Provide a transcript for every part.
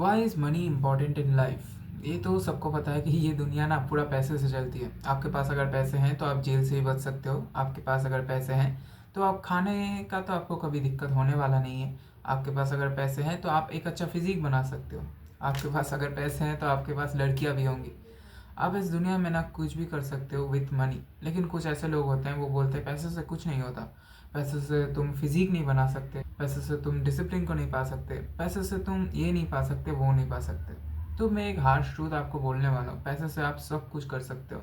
Y is money important in life. ये तो सबको पता है कि ये दुनिया ना पूरा पैसे से चलती है। आपके पास अगर पैसे हैं तो आप जेल से ही बच सकते हो। आपके पास अगर पैसे हैं तो आप खाने का तो आपको कभी दिक्कत होने वाला नहीं है। आपके पास अगर पैसे हैं तो आप एक अच्छा फिजिक बना सकते हो। आपके पास अगर पैसे हैं तो आपके पास लड़कियां भी होंगी। आप इस दुनिया में ना कुछ भी कर सकते हो विथ मनी। लेकिन कुछ ऐसे लोग होते हैं वो बोलते हैं पैसे से कुछ नहीं होता। पैसे से तुम फिजिक नहीं बना सकते, पैसे से तुम डिसिप्लिन को नहीं पा सकते, पैसे से तुम ये नहीं पा सकते, वो नहीं पा सकते। तो मैं एक हार्श ट्रूथ आपको बोलने वाला हूँ, पैसे से आप सब कुछ कर सकते हो।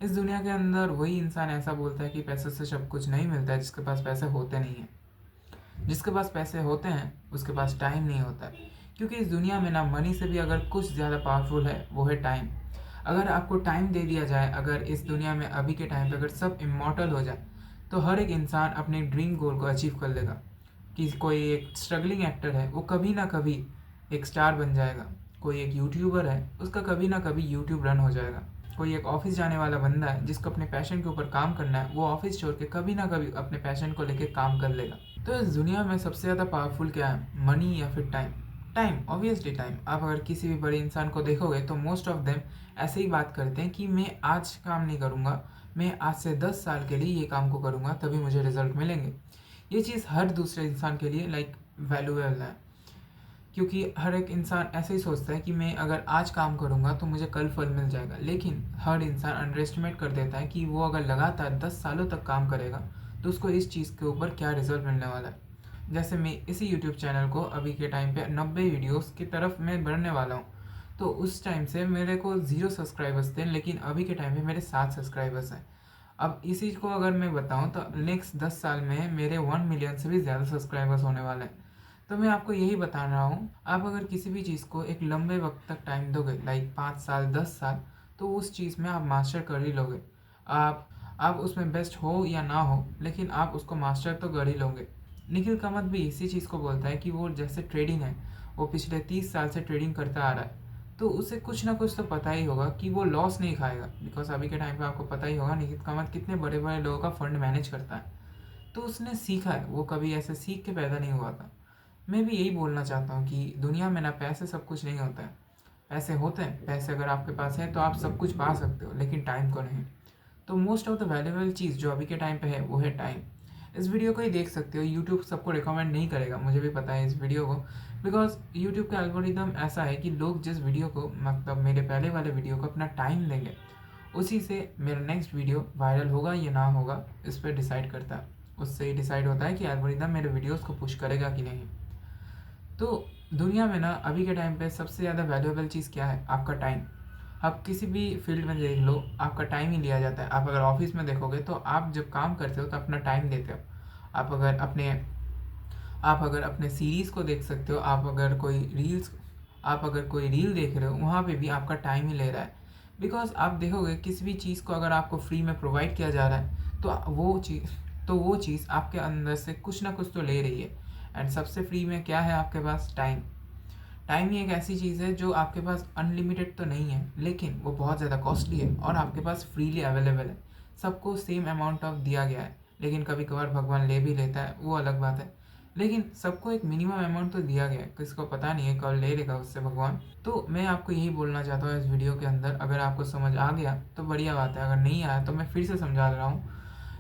इस दुनिया के अंदर वही इंसान ऐसा बोलता है कि पैसे से सब कुछ नहीं मिलता है जिसके पास पैसे होते नहीं हैं। जिसके पास पैसे होते हैं उसके पास टाइम नहीं होता है। क्योंकि इस दुनिया में ना मनी से भी अगर कुछ ज़्यादा पावरफुल है वो है टाइम। अगर आपको टाइम दे दिया जाए, अगर इस दुनिया में अभी के टाइम पे अगर सब इमॉर्टल हो जाए तो हर एक इंसान अपने ड्रीम गोल को अचीव कर लेगा। कि कोई एक स्ट्रगलिंग एक्टर है वो कभी ना कभी एक स्टार बन जाएगा। कोई एक यूट्यूबर है उसका कभी ना कभी यूट्यूब रन हो जाएगा। कोई एक ऑफिस जाने वाला बंदा है जिसको अपने पैशन के ऊपर काम करना है, वो ऑफिस छोड़ के कभी ना कभी अपने पैशन को लेकर काम कर लेगा। तो इस दुनिया में सबसे ज़्यादा पावरफुल क्या है, मनी या फिर टाइम? Time, obviously time. आप अगर किसी भी बड़े इंसान को देखोगे तो मोस्ट ऑफ देम ऐसे ही बात करते हैं कि मैं आज काम नहीं करूँगा, मैं आज से 10 साल के लिए ये काम को करूँगा तभी मुझे रिजल्ट मिलेंगे। ये चीज़ हर दूसरे इंसान के लिए वैल्यूएबल है। क्योंकि हर एक इंसान ऐसे ही सोचता है कि मैं अगर आज काम करूँगा तो मुझे कल फल मिल जाएगा। लेकिन हर इंसान अंडर एस्टिमेट कर देता है कि वो अगर लगातार 10 सालों तक काम करेगा तो उसको इस चीज़ के ऊपर क्या रिजल्ट मिलने वाला है। जैसे मैं इसी यूट्यूब चैनल को अभी के टाइम पे 90 वीडियोस की तरफ मैं बढ़ने वाला हूँ। तो उस टाइम से मेरे को 0 सब्सक्राइबर्स थे, लेकिन अभी के टाइम पे मेरे 7 सब्सक्राइबर्स हैं। अब इसी को अगर मैं बताऊँ तो नेक्स्ट 10 साल में मेरे 1 मिलियन से भी ज़्यादा सब्सक्राइबर्स होने वाले हैं। तो मैं आपको यही बता रहा हूँ, आप अगर किसी भी चीज़ को एक लंबे वक्त तक टाइम दोगे, लाइक 5 साल 10 साल, तो उस चीज़ में आप मास्टर कर ही लोगे। आप आप उसमें बेस्ट हो या ना हो, लेकिन आप उसको मास्टर तो कर ही लोगे। निखिल कामत भी इसी चीज़ को बोलता है कि वो जैसे ट्रेडिंग है, वो पिछले 30 साल से ट्रेडिंग करता आ रहा है। तो उसे कुछ ना कुछ तो पता ही होगा कि वो लॉस नहीं खाएगा। बिकॉज अभी के टाइम पे आपको पता ही होगा निखिल कामत कितने बड़े बड़े लोगों का फंड मैनेज करता है। तो उसने सीखा है, वो कभी ऐसे सीख के पैदा नहीं हुआ था। मैं भी यही बोलना चाहता हूँ कि दुनिया में ना पैसे सब कुछ नहीं होता है। पैसे होते हैं, पैसे अगर आपके पास है तो आप सब कुछ पा सकते हो, लेकिन टाइम को नहीं। तो मोस्ट ऑफ द वैल्यूएबल चीज़ जो अभी के टाइम पे है वो है टाइम। इस वीडियो को ही देख सकते हो, यूट्यूब सबको रिकमेंड नहीं करेगा, मुझे भी पता है इस वीडियो को। बिकॉज यूट्यूब का एल्गोरिदम ऐसा है कि लोग जिस वीडियो को, मतलब मेरे पहले वाले वीडियो को अपना टाइम देंगे, उसी से मेरा नेक्स्ट वीडियो वायरल होगा या ना होगा इस पर डिसाइड करता है। उससे ही डिसाइड होता है कि एल्गोरिदम मेरे वीडियोस को पुश करेगा कि नहीं। तो दुनिया में ना अभी के टाइम पे सबसे ज़्यादा वैल्यूएबल चीज़ क्या है? आपका टाइम। आप किसी भी फील्ड में देख लो, आपका टाइम ही लिया जाता है। आप अगर ऑफिस में देखोगे तो आप जब काम करते हो तो अपना टाइम देते हो। आप अगर अपने आप अगर अपने सीरीज़ को देख सकते हो, आप अगर कोई रील देख रहे हो, वहाँ पे भी आपका टाइम ही ले रहा है। बिकॉज आप देखोगे किसी भी चीज़ को अगर आपको फ्री में प्रोवाइड किया जा रहा है तो वो चीज़ आपके अंदर से कुछ ना कुछ तो ले रही है। एंड सबसे फ्री में क्या है आपके पास? टाइम। टाइम ही एक ऐसी चीज़ है जो आपके पास अनलिमिटेड तो नहीं है, लेकिन वो बहुत ज़्यादा कॉस्टली है और आपके पास फ्रीली अवेलेबल है। सबको सेम अमाउंट ऑफ दिया गया है, लेकिन कभी कभार भगवान ले भी लेता है, वो अलग बात है। लेकिन सबको एक मिनिमम अमाउंट तो दिया गया है, किसको पता नहीं है कब ले लेगा उससे भगवान। तो मैं आपको यही बोलना चाहता हूँ इस वीडियो के अंदर, अगर आपको समझ आ गया तो बढ़िया बात है, अगर नहीं आया तो मैं फिर से समझा रहा हूँ।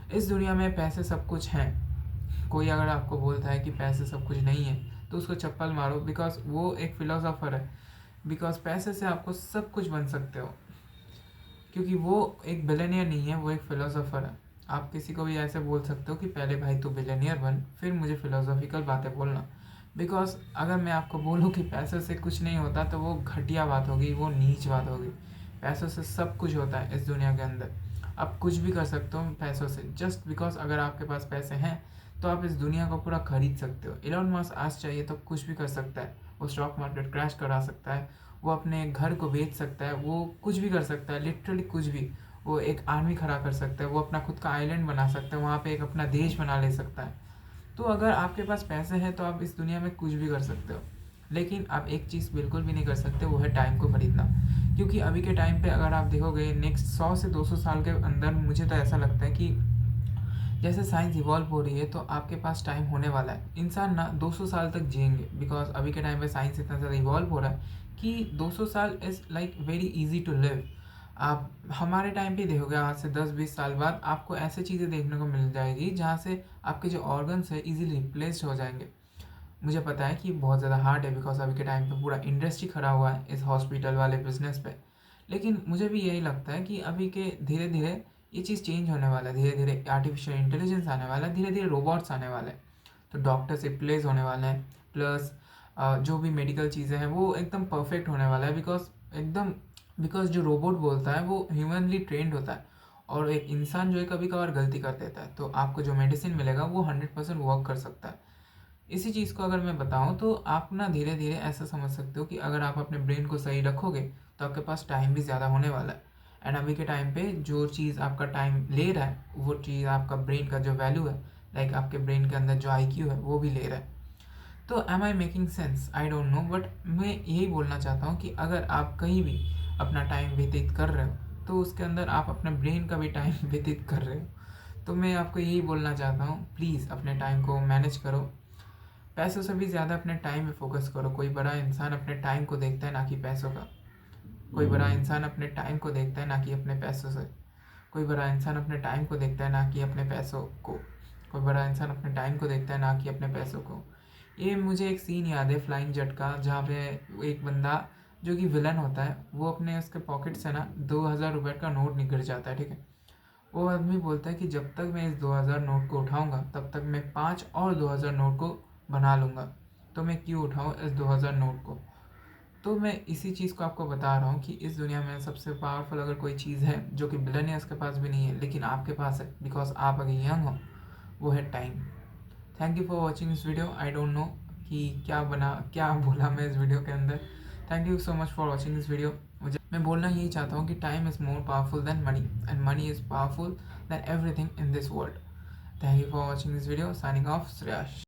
इस दुनिया में पैसे सब कुछ हैं। कोई अगर आपको बोलता है कि पैसे सब कुछ नहीं है तो उसको चप्पल मारो, बिकॉज वो एक फिलोसोफर है। बिकॉज पैसे से आपको सब कुछ बन सकते हो, क्योंकि वो एक बिलियनियर नहीं है, वो एक फिलोसोफर है। आप किसी को भी ऐसे बोल सकते हो कि पहले भाई तू बिलियनियर बन, फिर मुझे फिलोसॉफिकल बातें बोलना। बिकॉज अगर मैं आपको बोलूँ कि पैसे से कुछ नहीं होता तो वो घटिया बात होगी, वो नीच बात होगी। पैसों से सब कुछ होता है इस दुनिया के अंदर। आप कुछ भी कर सकते हो पैसों से, जस्ट बिकॉज अगर आपके पास पैसे हैं तो आप इस दुनिया को पूरा खरीद सकते हो। इलॉन मस्क आज चाहिए तो कुछ भी कर सकता है, वो स्टॉक मार्केट क्रैश करा सकता है, वो अपने घर को बेच सकता है, वो कुछ भी कर सकता है, लिटरली कुछ भी। वो एक आर्मी खड़ा कर सकता है, वो अपना खुद का आइलैंड बना सकता है, वहाँ पे एक अपना देश बना ले सकता है। तो अगर आपके पास पैसे हैं तो आप इस दुनिया में कुछ भी कर सकते हो। लेकिन आप एक चीज़ बिल्कुल भी नहीं कर सकते, वो है टाइम को खरीदना। क्योंकि अभी के टाइम पे अगर आप देखोगे नेक्स्ट 100 से 200 साल के अंदर, मुझे तो ऐसा लगता है कि जैसे साइंस इवॉल्व हो रही है तो आपके पास टाइम होने वाला है। इंसान ना 200 साल तक जिएंगे, बिकॉज अभी के टाइम पे साइंस इतना ज़्यादा इवॉल्व हो रहा है कि 200 साल is like very easy to live. आप हमारे टाइम पे देखोगे, आज से 10-20 साल बाद आपको ऐसे चीज़ें देखने को मिल जाएगी जहाँ से आपके जो ऑर्गन्स है इजीली रिप्लेस्ड हो जाएंगे। मुझे पता है कि बहुत ज़्यादा हार्ड है, बिकॉज अभी के टाइम पे पूरा इंडस्ट्री खड़ा हुआ है इस हॉस्पिटल वाले बिजनेस पे। लेकिन मुझे भी यही लगता है कि अभी के धीरे धीरे ये चीज़ चेंज होने वाला है। धीरे धीरे आर्टिफिशियल इंटेलिजेंस आने वाला है, धीरे धीरे रोबोट्स आने वाले हैं, तो डॉक्टर्स रिप्लेस होने वाले हैं। प्लस जो भी मेडिकल चीज़ें हैं वो एकदम परफेक्ट होने वाला है, बिकॉज जो रोबोट बोलता है वो ह्यूमनली ट्रेंड होता है, और एक इंसान जो है कभी कभार गलती कर देता है, तो आपको जो मेडिसिन मिलेगा वो 100% वर्क कर सकता है। इसी चीज़ को अगर मैं बताऊँ तो आप ना धीरे धीरे ऐसा समझ सकते हो कि अगर आप अपने ब्रेन को सही रखोगे तो आपके पास टाइम भी ज़्यादा होने वाला है। एंड अभी के टाइम पे जो चीज़ आपका टाइम ले रहा है वो चीज़ आपका ब्रेन का जो वैल्यू है, लाइक आपके ब्रेन के अंदर जो IQ है वो भी ले रहा है। तो am I making sense, I don't know, but मैं यही बोलना चाहता हूँ कि अगर आप कहीं भी अपना टाइम व्यतीत कर रहे हो तो उसके अंदर आप अपने ब्रेन का भी टाइम व्यतीत कर रहे हो। तो मैं आपको यही बोलना चाहता हूँ, प्लीज़ अपने टाइम को मैनेज करो। पैसों से भी ज़्यादा अपने टाइम में फोकस करो। कोई बड़ा इंसान अपने टाइम को देखता है, ना कि पैसों का। कोई बड़ा इंसान अपने टाइम को देखता है, ना कि अपने पैसों से। कोई बड़ा इंसान अपने टाइम को देखता है, ना कि अपने पैसों को। कोई बड़ा इंसान अपने टाइम को देखता है, ना कि अपने पैसों को। ये मुझे एक सीन याद है फ्लाइंग जट का, जहाँ पे एक बंदा जो कि विलन होता है वो अपने उसके पॉकेट से ना 2000 रुपये का नोट निकल जाता है, ठीक है। वो आदमी बोलता है कि जब तक मैं इस 2000 नोट को उठाऊंगा तब तक मैं 5 और 2000 नोट को बना लूँगा, तो मैं क्यों उठाऊँ इस 2000 नोट को। तो मैं इसी चीज़ को आपको बता रहा हूँ कि इस दुनिया में सबसे पावरफुल अगर कोई चीज़ है जो कि बिलियनियर्स के पास भी नहीं है लेकिन आपके पास है, बिकॉज आप अगर यंग हो, वो है time. Thank you for watching this video. I don't no कि क्या बोला मैं इस वीडियो के अंदर। Thank you so much for watching this video. मैं बोलना यही चाहता हूँ कि time is more powerful than money, and money is powerful than everything in this world. Thank you for watching this video. Signing off, Shreyas.